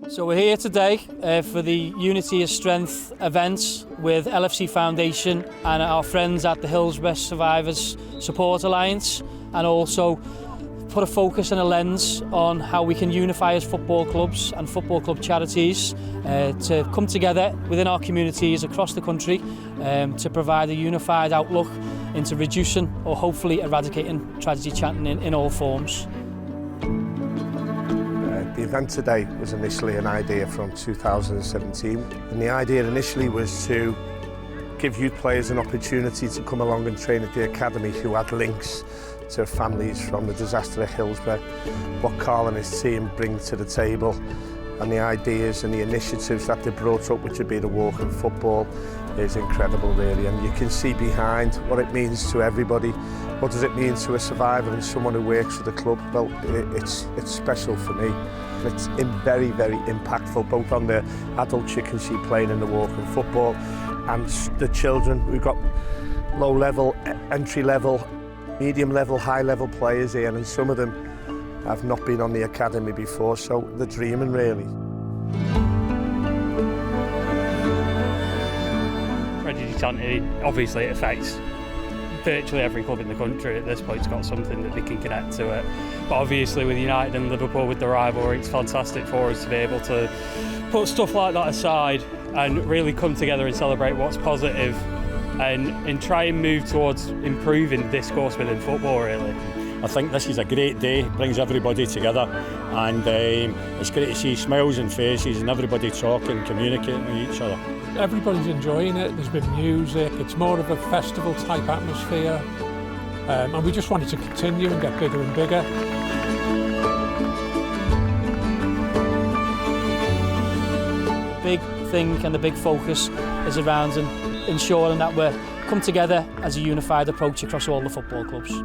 So we're here today for the Unity is Strength event with LFC Foundation and our friends at the Hillsborough Survivors Support Alliance, and also put a focus and a lens on how we can unify as football clubs and football club charities to come together within our communities across the country to provide a unified outlook into reducing or hopefully eradicating tragedy chanting in all forms. The event today was initially an idea from 2017, and the idea initially was to give youth players an opportunity to come along and train at the academy who had links to families from the disaster at Hillsborough, what Carl and his team bring to the table, and the ideas and the initiatives that they brought up, which would be the walk and football, is incredible really. And you can see behind what it means to everybody. What does it mean to a survivor and someone who works for the club? Well, it's special for me. It's very, very impactful, both on the adults you can see playing in the walk and football and the children. We've got low level, entry level, medium level, high level players here, and some of them have not been on the academy before, so they're dreaming really. Tragedy chanting, obviously it affects virtually every club in the country at this point. It's got something that they can connect to it. But obviously with United and Liverpool, with the rivalry, it's fantastic for us to be able to put stuff like that aside and really come together and celebrate what's positive and try and move towards improving discourse within football really. I think this is a great day, brings everybody together, and it's great to see smiles and faces and everybody talking, communicating with each other. Everybody's enjoying it, there's been music, it's more of a festival type atmosphere, and we just want it to continue and get bigger and bigger. The big thing and the big focus is around ensuring that we come together as a unified approach across all the football clubs.